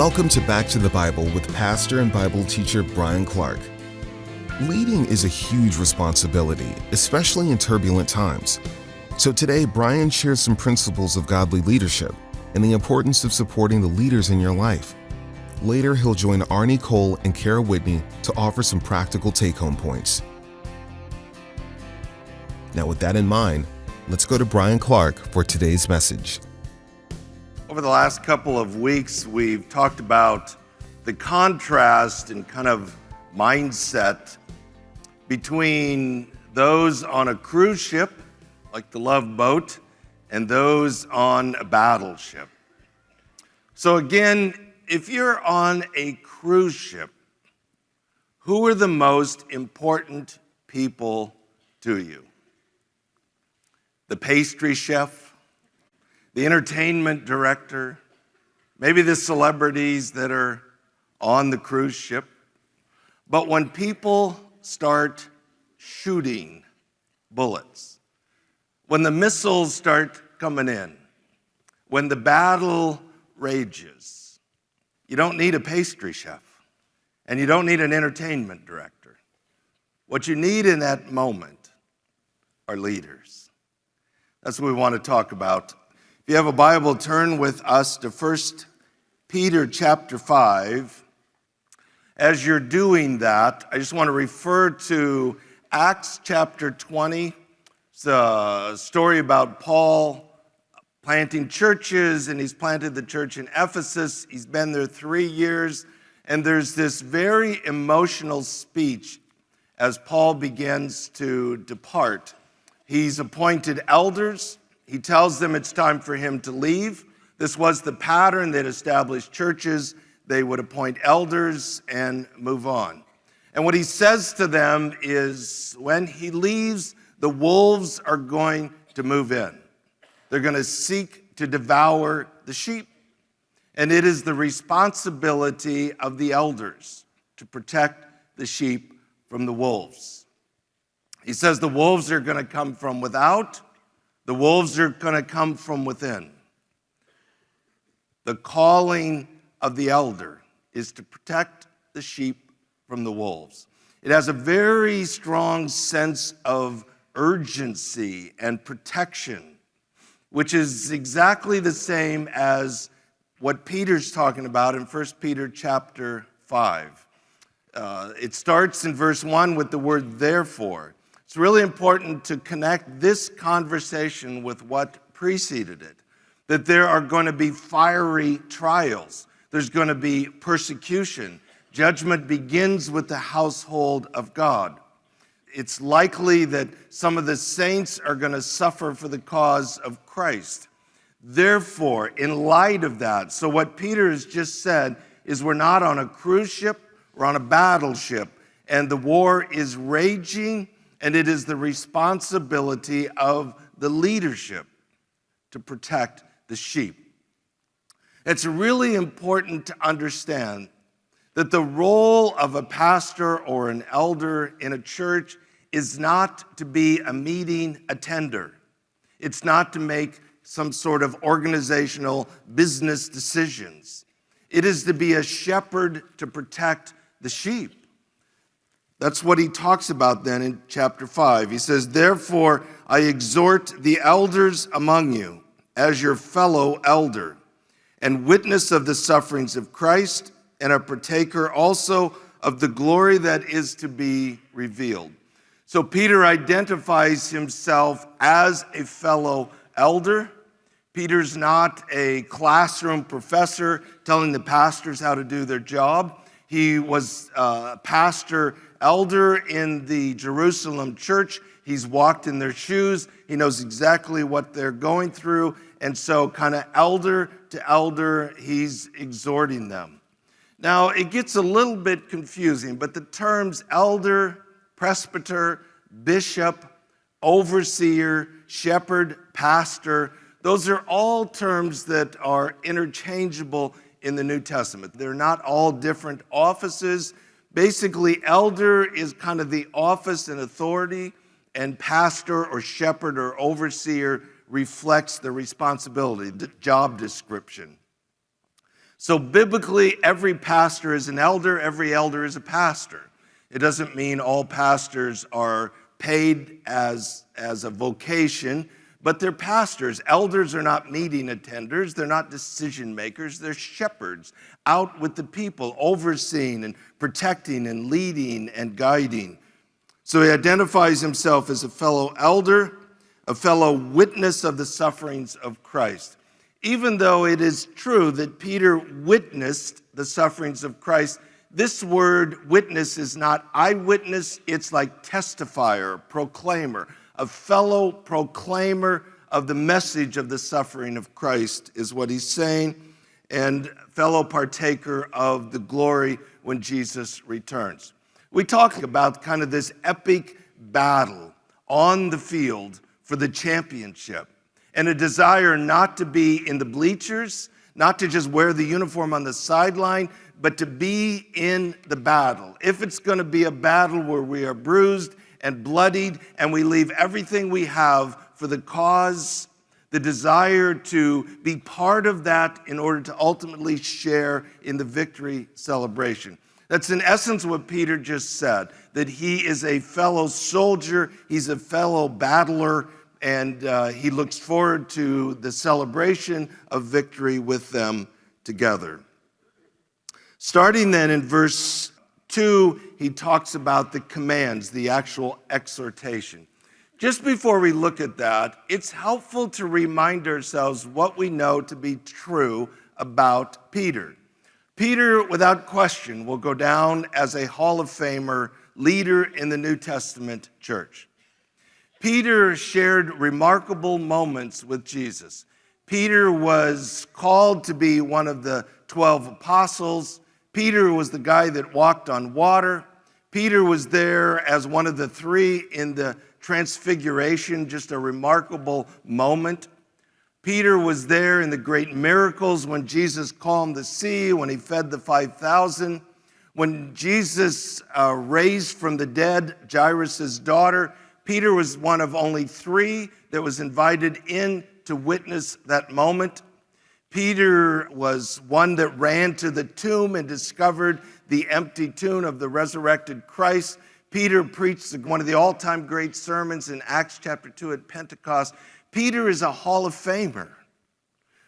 Welcome to Back to the Bible with pastor and Bible teacher Bryan Clark. Leading is a huge responsibility, especially in turbulent times. So today, Bryan shares some principles of godly leadership and the importance of supporting the leaders in your life. Later, he'll join Arnie Cole and Kara Whitney to offer some practical take-home points. Now, with that in mind, let's go to Bryan Clark for today's message. Over the last couple of weeks, we've talked about the contrast and kind of mindset between those on a cruise ship, like the Love Boat, and those on a battleship. So again, if you're on a cruise ship, who are the most important people to you? The pastry chef? The entertainment director, maybe the celebrities that are on the cruise ship. But when people start shooting bullets, when the missiles start coming in, when the battle rages, you don't need a pastry chef and you don't need an entertainment director. What you need in that moment are leaders. That's what we want to talk about. If you have a Bible, turn with us to 1 Peter chapter 5. As you're doing that, I just want to refer to Acts chapter 20. It's a story about Paul planting churches, and he's planted the church in Ephesus. He's been there 3 years, and there's this very emotional speech as Paul begins to depart. He's appointed elders. He tells them it's time for him to leave. This was the pattern that established churches. They would appoint elders and move on. And what he says to them is when he leaves, the wolves are going to move in. They're going to seek to devour the sheep. And it is the responsibility of the elders to protect the sheep from the wolves. He says the wolves are going to come from without. The wolves are going to come from within. The calling of the elder is to protect the sheep from the wolves. It has a very strong sense of urgency and protection, which is exactly the same as what Peter's talking about in 1 Peter chapter 5. It starts in verse 1 with the word therefore. It's really important to connect this conversation with what preceded it, that there are going to be fiery trials. There's going to be persecution. Judgment begins with the household of God. It's likely that some of the saints are going to suffer for the cause of Christ. Therefore, in light of that, so what Peter has just said is we're not on a cruise ship, we're on a battleship, and the war is raging. And it is the responsibility of the leadership to protect the sheep. It's really important to understand that the role of a pastor or an elder in a church is not to be a meeting attender. It's not to make some sort of organizational business decisions. It is to be a shepherd to protect the sheep. That's what he talks about then in chapter 5. He says, therefore, I exhort the elders among you as your fellow elder and witness of the sufferings of Christ and a partaker also of the glory that is to be revealed. So Peter identifies himself as a fellow elder. Peter's not a classroom professor telling the pastors how to do their job. He was a pastor elder in the Jerusalem church. He's walked in their shoes. He knows exactly what they're going through. And so kind of elder to elder, he's exhorting them. Now, it gets a little bit confusing, but the terms elder, presbyter, bishop, overseer, shepherd, pastor, those are all terms that are interchangeable in the New Testament. They're not all different offices. Basically, elder is kind of the office and authority, and pastor or shepherd or overseer reflects the responsibility, the job description. So biblically, every pastor is an elder, every elder is a pastor. It doesn't mean all pastors are paid as a vocation, but they're pastors. Elders are not meeting attenders, they're not decision makers, they're shepherds out with the people, overseeing and protecting and leading and guiding. So he identifies himself as a fellow elder, a fellow witness of the sufferings of Christ. Even though it is true that Peter witnessed the sufferings of Christ, this word witness is not eyewitness, it's like testifier, proclaimer. A fellow proclaimer of the message of the suffering of Christ is what he's saying, and fellow partaker of the glory when Jesus returns. We talk about kind of this epic battle on the field for the championship, and a desire not to be in the bleachers, not to just wear the uniform on the sideline, but to be in the battle. If it's going to be a battle where we are bruised and bloodied and we leave everything we have for the cause, the desire to be part of that in order to ultimately share in the victory celebration. That's in essence what Peter just said, that he is a fellow soldier, he's a fellow battler, and he looks forward to the celebration of victory with them together. Starting then in verse 2, he talks about the commands, the actual exhortation. Just before we look at that, it's helpful to remind ourselves what we know to be true about Peter. Peter, without question, will go down as a Hall of Famer leader in the New Testament church. Peter shared remarkable moments with Jesus. Peter was called to be one of the 12 apostles. Peter was the guy that walked on water. Peter was there as one of the three in the transfiguration, just a remarkable moment. Peter was there in the great miracles when Jesus calmed the sea, when he fed the 5,000, when Jesus raised from the dead Jairus' daughter. Peter was one of only three that was invited in to witness that moment. Peter was one that ran to the tomb and discovered the empty tomb of the resurrected Christ. Peter preached one of the all-time great sermons in Acts chapter 2 at Pentecost. Peter is a Hall of Famer.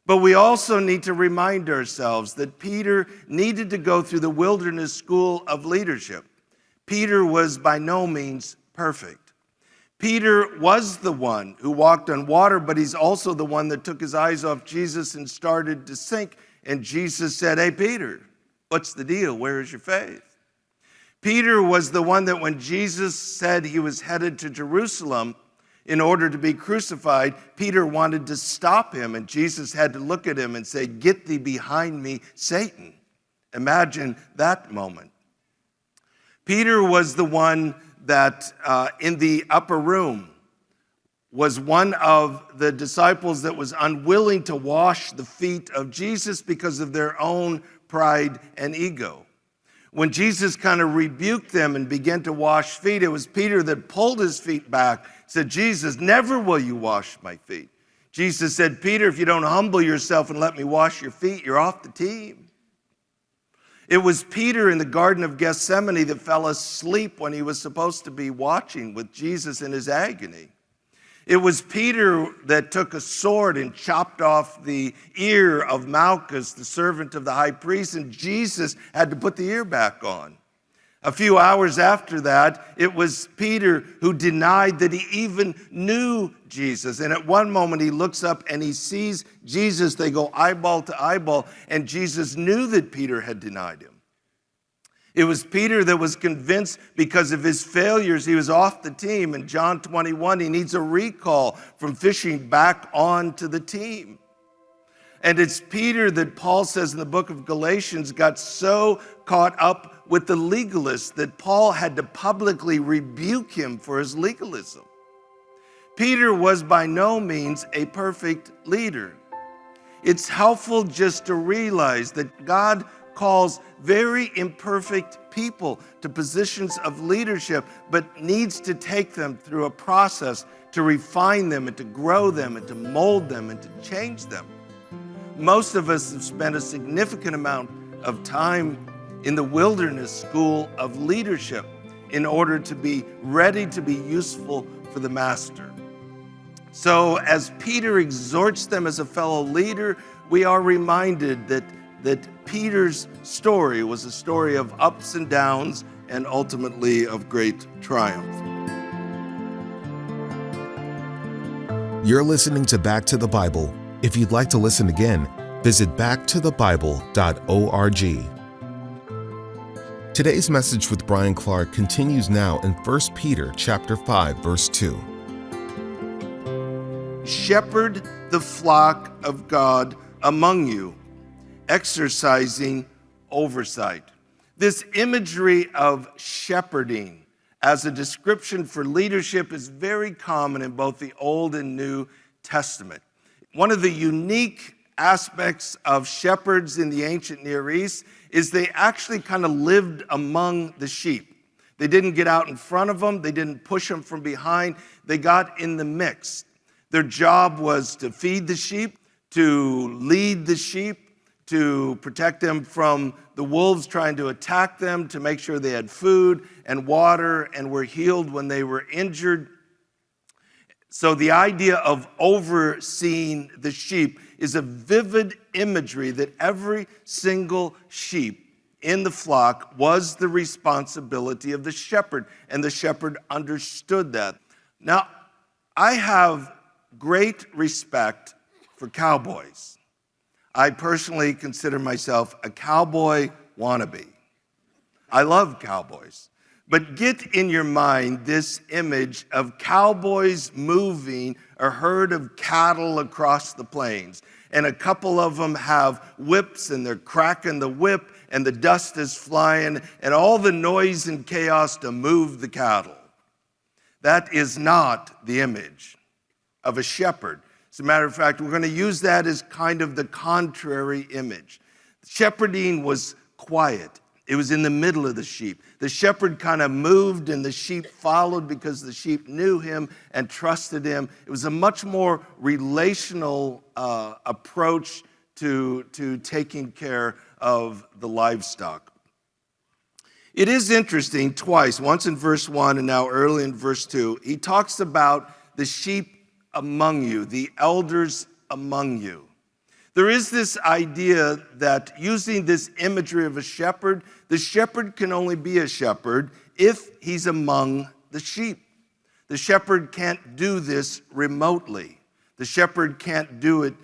But we also need to remind ourselves that Peter needed to go through the wilderness school of leadership. Peter was by no means perfect. Peter was the one who walked on water, but he's also the one that took his eyes off Jesus and started to sink. And Jesus said, "Hey, Peter, what's the deal? Where is your faith?" Peter was the one that when Jesus said he was headed to Jerusalem in order to be crucified, Peter wanted to stop him, and Jesus had to look at him and say, "Get thee behind me, Satan." Imagine that moment. Peter was the one that in the upper room was one of the disciples that was unwilling to wash the feet of Jesus because of their own pride and ego. When Jesus kind of rebuked them and began to wash feet, it was Peter that pulled his feet back, said, "Jesus, never will you wash my feet." Jesus said, "Peter, if you don't humble yourself and let me wash your feet, you're off the team." It was Peter in the Garden of Gethsemane that fell asleep when he was supposed to be watching with Jesus in his agony. It was Peter that took a sword and chopped off the ear of Malchus, the servant of the high priest, and Jesus had to put the ear back on. A few hours after that, it was Peter who denied that he even knew Jesus. And at one moment, he looks up and he sees Jesus. They go eyeball to eyeball, and Jesus knew that Peter had denied him. It was Peter that was convinced because of his failures, he was off the team. In John 21, he needs a recall from fishing back onto the team. And it's Peter that Paul says in the book of Galatians got so caught up with the legalists that Paul had to publicly rebuke him for his legalism. Peter was by no means a perfect leader. It's helpful just to realize that God calls very imperfect people to positions of leadership, but needs to take them through a process to refine them and to grow them and to mold them and to change them. most of us have spent a significant amount of time in the wilderness school of leadership in order to be ready to be useful for the master. So as Peter exhorts them as a fellow leader, we are reminded that Peter's story was a story of ups and downs and ultimately of great triumph. You're listening to Back to the Bible. If you'd like to listen again, visit backtothebible.org. Today's message with Bryan Clark continues now in 1 Peter chapter 5, verse 2. Shepherd the flock of God among you, exercising oversight. This imagery of shepherding as a description for leadership is very common in both the Old and New Testament. One of the unique aspects of shepherds in the ancient Near East is they actually kind of lived among the sheep. They didn't get out in front of them. They didn't push them from behind. They got in the mix. Their job was to feed the sheep, to lead the sheep, to protect them from the wolves trying to attack them, to make sure they had food and water and were healed when they were injured. So the idea of overseeing the sheep is a vivid imagery that every single sheep in the flock was the responsibility of the shepherd, and the shepherd understood that. Now, I have great respect for cowboys. I personally consider myself a cowboy wannabe. I love cowboys. But get in your mind this image of cowboys moving a herd of cattle across the plains. And a couple of them have whips, and they're cracking the whip, and the dust is flying, and all the noise and chaos to move the cattle. That is not the image of a shepherd. As a matter of fact, we're going to use that as kind of the contrary image. Shepherding was quiet. It was in the middle of the sheep. The shepherd kind of moved, and the sheep followed because the sheep knew him and trusted him. It was a much more relational approach to taking care of the livestock. It is interesting, twice, once in verse 1 and now early in verse 2, he talks about the sheep among you, the elders among you. There is this idea that using this imagery of a shepherd, the shepherd can only be a shepherd if he's among the sheep. The shepherd can't do this remotely. The shepherd can't do it,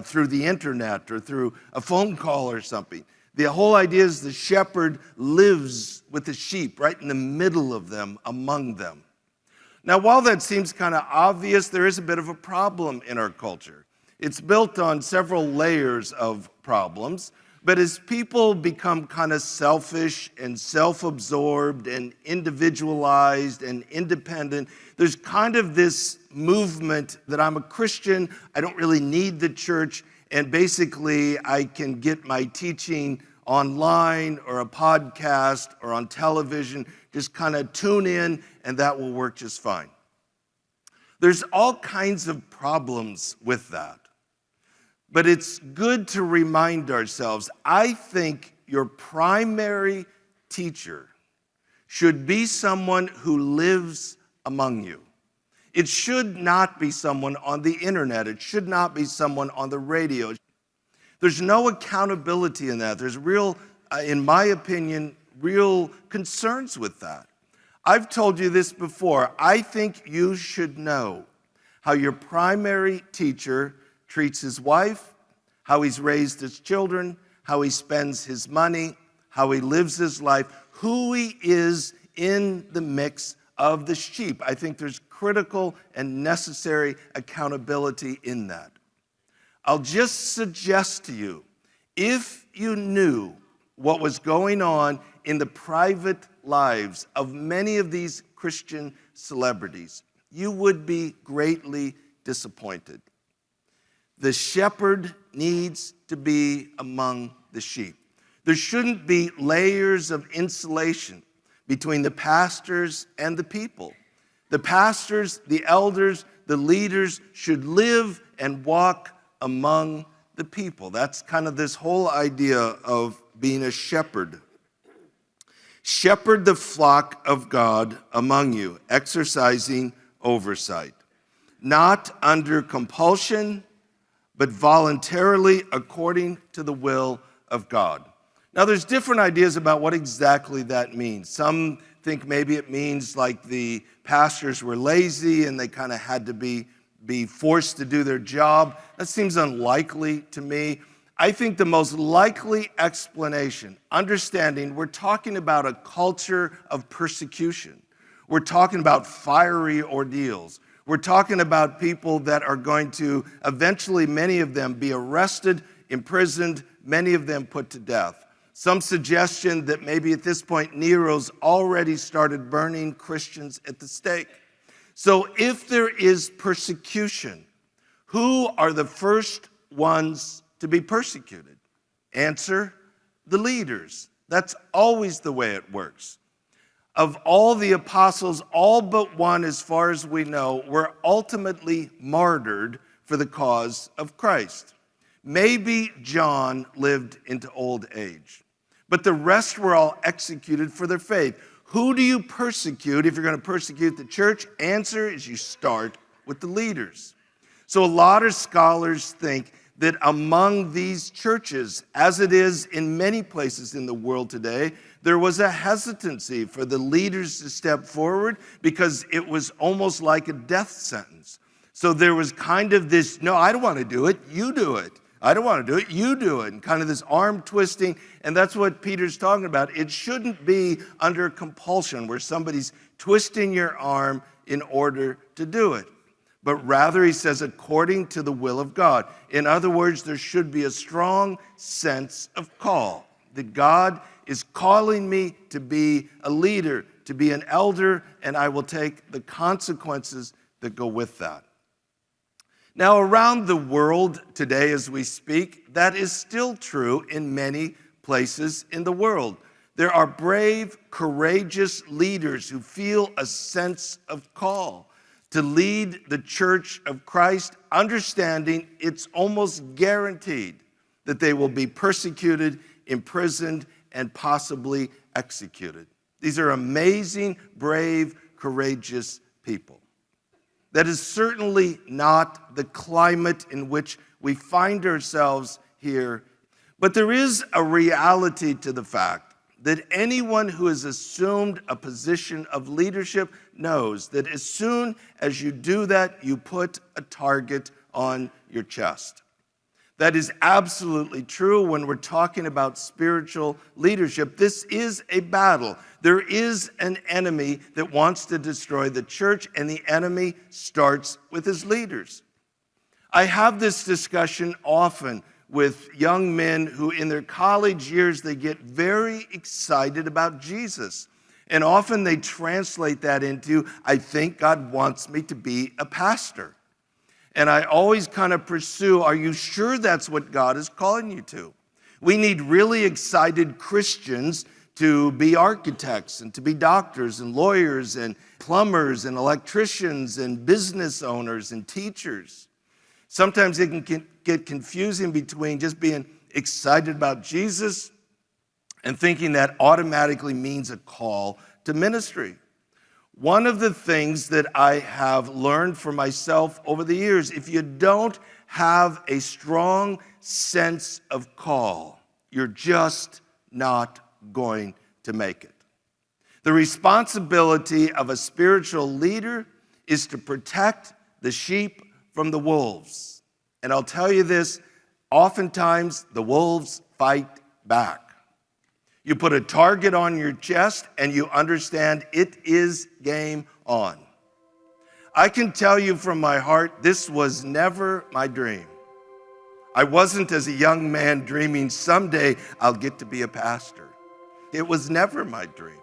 through the internet or through a phone call or something. The whole idea is the shepherd lives with the sheep, right in the middle of them, among them. Now, while that seems kind of obvious, there is a bit of a problem in our culture. It's built on several layers of problems, but as people become kind of selfish and self-absorbed and individualized and independent, there's kind of this movement that I'm a Christian, I don't really need the church, and basically I can get my teaching online or a podcast or on television, just kind of tune in and that will work just fine. There's all kinds of problems with that. But it's good to remind ourselves, I think your primary teacher should be someone who lives among you. It should not be someone on the internet. It should not be someone on the radio. There's no accountability in that. There's in my opinion, real concerns with that. I've told you this before. I think you should know how your primary teacher treats his wife, how he's raised his children, how he spends his money, how he lives his life, who he is in the mix of the sheep. I think there's critical and necessary accountability in that. I'll just suggest to you, if you knew what was going on in the private lives of many of these Christian celebrities, you would be greatly disappointed. The shepherd needs to be among the sheep. There shouldn't be layers of insulation between the pastors and the people. The pastors, the elders, the leaders should live and walk among the people. That's kind of this whole idea of being a shepherd. Shepherd the flock of God among you, exercising oversight, not under compulsion, but voluntarily according to the will of God. Now, there's different ideas about what exactly that means. Some think maybe it means like the pastors were lazy and they kind of had to be forced to do their job. That seems unlikely to me. I think the most likely explanation, understanding we're talking about a culture of persecution. We're talking about fiery ordeals. We're talking about people that are going to eventually, many of them, be arrested, imprisoned, many of them put to death. Some suggestion that maybe at this point Nero's already started burning Christians at the stake. So if there is persecution, who are the first ones to be persecuted? Answer, the leaders. That's always the way it works. Of all the apostles, all but one, as far as we know, were ultimately martyred for the cause of Christ. Maybe John lived into old age, but the rest were all executed for their faith. Who do you persecute if you're going to persecute the church? Answer is you start with the leaders. So a lot of scholars think that among these churches, as it is in many places in the world today, there was a hesitancy for the leaders to step forward because it was almost like a death sentence. So there was kind of this, no, I don't want to do it, you do it. I don't want to do it, you do it. And kind of this arm twisting, and that's what Peter's talking about. It shouldn't be under compulsion where somebody's twisting your arm in order to do it. But rather, he says, according to the will of God. In other words, there should be a strong sense of call, that God is calling me to be a leader, to be an elder, and I will take the consequences that go with that. Now, around the world today as we speak, that is still true in many places in the world. There are brave, courageous leaders who feel a sense of call to lead the church of Christ, understanding it's almost guaranteed that they will be persecuted, imprisoned, and possibly executed. These are amazing, brave, courageous people. That is certainly not the climate in which we find ourselves here, but there is a reality to the fact that anyone who has assumed a position of leadership knows that as soon as you do that, you put a target on your chest. That is absolutely true when we're talking about spiritual leadership. This is a battle. There is an enemy that wants to destroy the church, and the enemy starts with his leaders. I have this discussion often with young men who in their college years, they get very excited about Jesus. And often they translate that into, I think God wants me to be a pastor. And I always kind of pursue, are you sure that's what God is calling you to? We need really excited Christians to be architects and to be doctors and lawyers and plumbers and electricians and business owners and teachers. Sometimes it can get confusing between just being excited about Jesus and thinking that automatically means a call to ministry. One of the things that I have learned for myself over the years, if you don't have a strong sense of call, you're just not going to make it. The responsibility of a spiritual leader is to protect the sheep from the wolves. And I'll tell you this, oftentimes the wolves fight back. You put a target on your chest and you understand it is game on. I can tell you from my heart, this was never my dream. I wasn't as a young man dreaming someday I'll get to be a pastor. It was never my dream.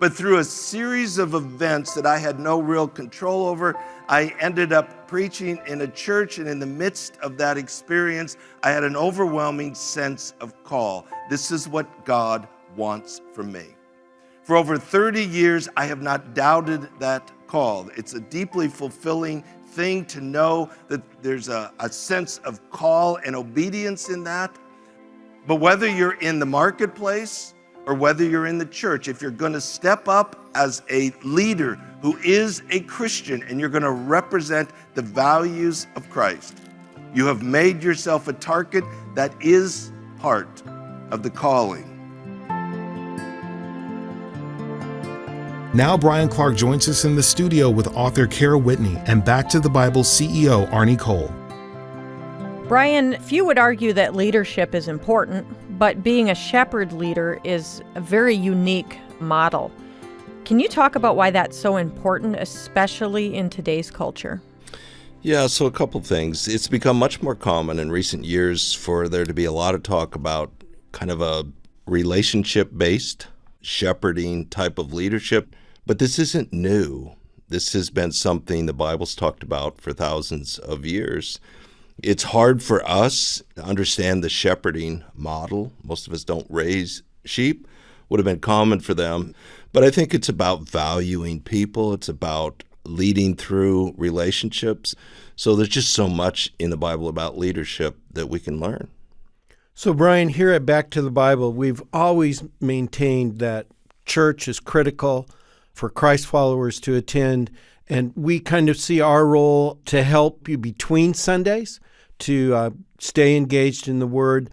But through a series of events that I had no real control over, I ended up preaching in a church, and in the midst of that experience, I had an overwhelming sense of call. This is what God wants from me. For over 30 years, I have not doubted that call. It's a deeply fulfilling thing to know that there's a sense of call and obedience in that. But whether you're in the marketplace or whether you're in the church, if you're going to step up as a leader who is a Christian and you're going to represent the values of Christ, you have made yourself a target that is part of the calling. Now Bryan Clark joins us in the studio with author Kara Whitney and Back to the Bible CEO Arnie Cole. Bryan, few would argue that leadership is important, but being a shepherd leader is a very unique model. Can you talk about why that's so important, especially in today's culture? Yeah, so a couple things. It's become much more common in recent years for there to be a lot of talk about kind of a relationship-based shepherding type of leadership. But this isn't new. This has been something the Bible's talked about for thousands of years. It's hard for us to understand the shepherding model. Most of us don't raise sheep. Would have been common for them. But I think it's about valuing people. It's about leading through relationships. So there's just so much in the Bible about leadership that we can learn. So, Bryan, here at Back to the Bible, we've always maintained that church is critical for Christ followers to attend, and we kind of see our role to help you between Sundays to stay engaged in the Word.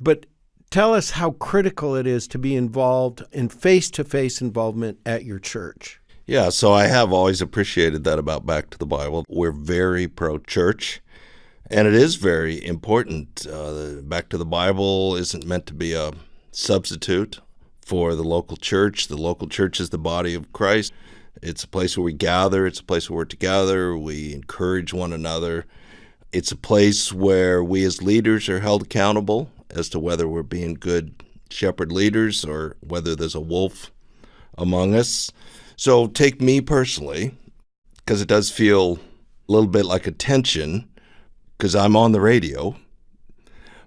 But tell us how critical it is to be involved in face-to-face involvement at your church. Yeah, so I have always appreciated that about Back to the Bible. We're very pro-church, and it is very important. Back to the Bible isn't meant to be a substitute for the local church. The local church is the body of Christ. It's a place where we gather. It's a place where we're together. We encourage one another. It's a place where we as leaders are held accountable as to whether we're being good shepherd leaders or whether there's a wolf among us. So take me personally, because it does feel a little bit like a tension, because I'm on the radio,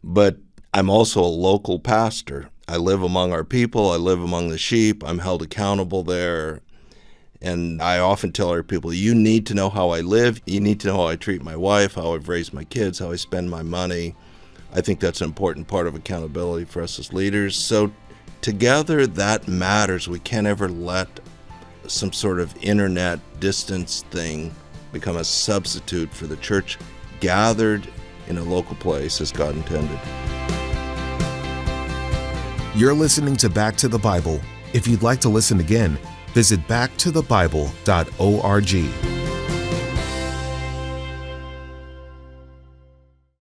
but I'm also a local pastor. I live among our people. I live among the sheep. I'm held accountable there. And I often tell our people, you need to know how I live. You need to know how I treat my wife, how I've raised my kids, how I spend my money. I think that's an important part of accountability for us as leaders. So together, that matters. We can't ever let some sort of internet distance thing become a substitute for the church gathered in a local place as God intended. You're listening to Back to the Bible. If you'd like to listen again, visit backtothebible.org.